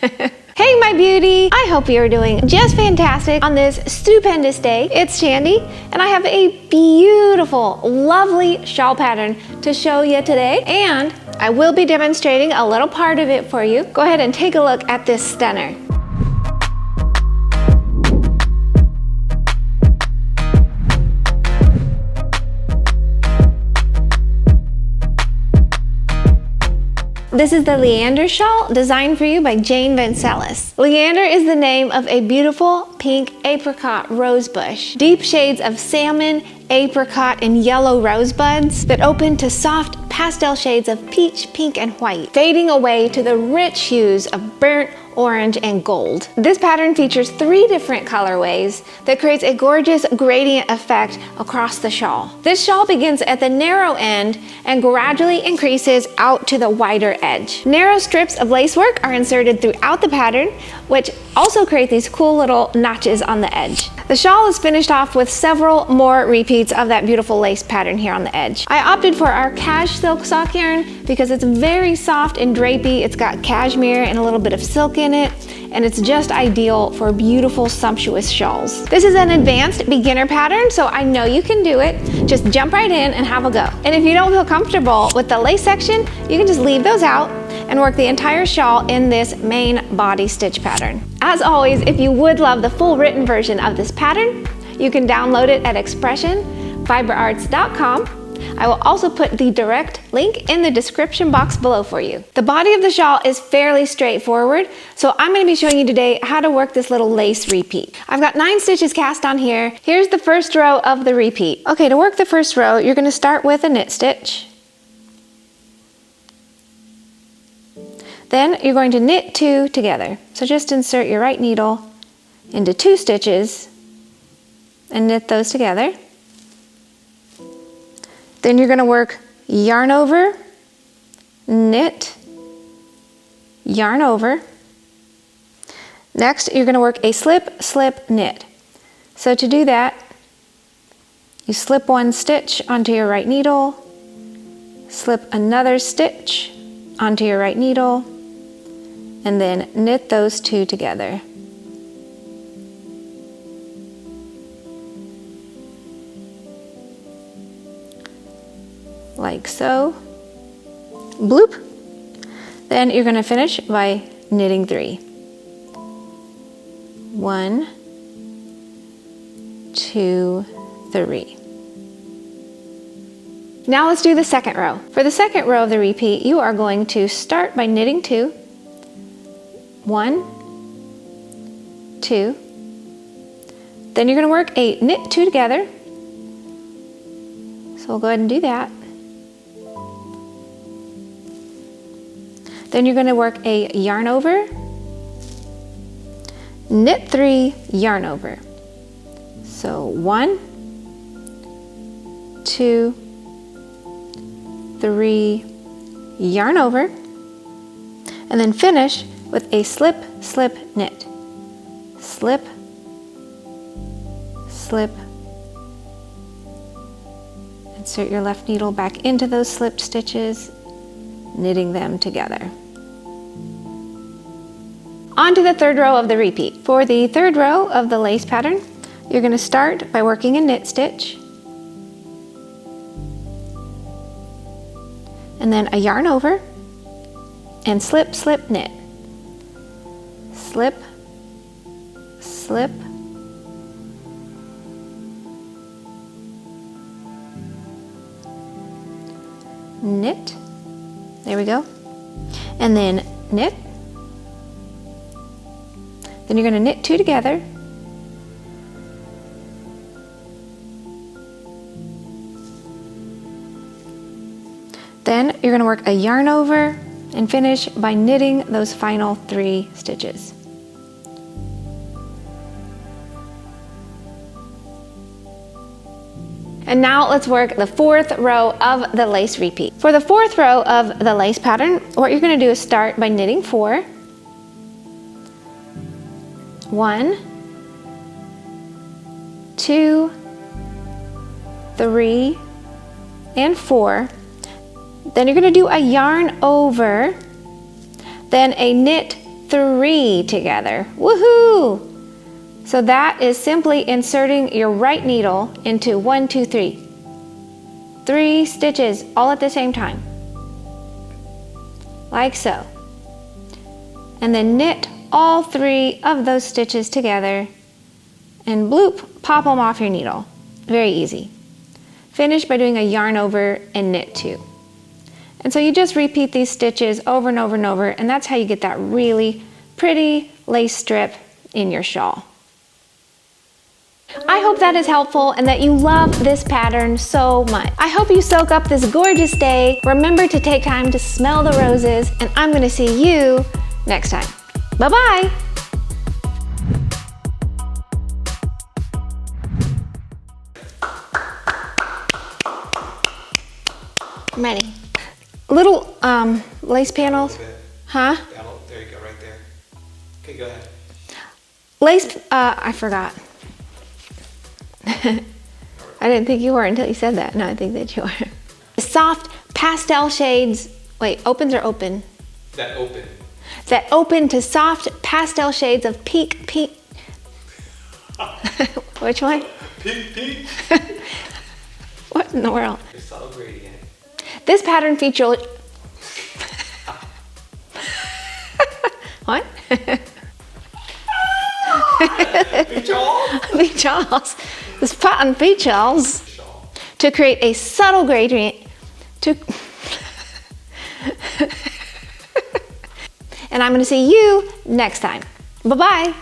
Hey my beauty! I hope you're doing just fantastic on this stupendous day. It's Chandi, and I have a beautiful, lovely shawl pattern to show you today, and I will be demonstrating a little part of it for you. Go ahead and take a look at this stunner. This is the Leander shawl designed for you by Jane Vanselous. Leander is the name of a beautiful pink apricot rosebush. Deep shades of salmon, apricot, and yellow rosebuds that open to soft pastel shades of peach, pink, and white, fading away to the rich hues of burnt orange and gold. This pattern features 3 different colorways that creates a gorgeous gradient effect across the shawl. This shawl begins at the narrow end and gradually increases out to the wider edge. Narrow strips of lacework are inserted throughout the pattern, which also create these cool little notches on the edge. The shawl is finished off with several more repeats of that beautiful lace pattern here on the edge. I opted for our cashsilk sock yarn because it's very soft and drapey. It's got cashmere and a little bit of silk in it, and it's just ideal for beautiful, sumptuous shawls. This is an advanced beginner pattern, so I know you can do it. Just jump right in and have a go. And if you don't feel comfortable with the lace section, you can just leave those out and work the entire shawl in this main body stitch pattern. As always, if you would love the full written version of this pattern, you can download it at expressionfiberarts.com. I will also put the direct link in the description box below for you. The body of the shawl is fairly straightforward, so I'm going to be showing you today how to work this little lace repeat. I've got 9 stitches cast on here. Here's the first row of the repeat. Okay, to work the first row, you're going to start with a knit stitch. Then you're going to knit 2 together. So just insert your right needle into 2 stitches and knit those together. Then you're going to work yarn over, knit, yarn over. Next, you're going to work a slip, slip, knit. So to do that, you slip 1 stitch onto your right needle, slip another stitch onto your right needle, and then knit those 2 together. Like so. Bloop. Then you're going to finish by knitting 3. 1, 2, 3. Now let's do the second row. For the second row of the repeat, you are going to start by knitting 2. 1, 2. Then you're going to work a knit 2 together. So we'll go ahead and do that. Then you're going to work a yarn over, knit 3, yarn over. So 1, 2, 3, yarn over, and then finish with a slip, slip, knit. Slip, slip. Insert your left needle back into those slipped stitches, knitting them together. On to the third row of the repeat. For the third row of the lace pattern, you're going to start by working a knit stitch, and then a yarn over, and slip, slip, knit. Slip, slip, knit. There we go. And then knit. Then you're going to knit 2 together. Then you're going to work a yarn over and finish by knitting those final 3 stitches. And now let's work the fourth row of the lace repeat. For the fourth row of the lace pattern, what you're going to do is start by knitting 4. 1, 2, 3, and 4. Then you're going to do a yarn over, then a knit 3 together. Woohoo! So that is simply inserting your right needle into 1, 2, 3. 3 stitches all at the same time. Like so. And then knit all 3 of those stitches together and bloop, pop them off your needle. Very easy. Finish by doing a yarn over and knit 2. And so you just repeat these stitches over and over and over, and that's how you get that really pretty lace strip in your shawl. I hope that is helpful and that you love this pattern so much. I hope you soak up this gorgeous day. Remember to take time to smell the roses, and I'm going to see you next time. Bye-bye. I'm ready. Little lace panels. Huh? There you go, right there. Okay, go ahead. Lace, I forgot. I didn't think you were until you said that. No, I think that you are. Soft pastel shades. Wait, opens or open? That open. That open to soft pastel shades of pink. Which one? Pink. What in the world? Your subtle gradient. This pattern features... What? Features. This pattern features to create a subtle gradient to... And I'm going to see you next time. Bye-bye.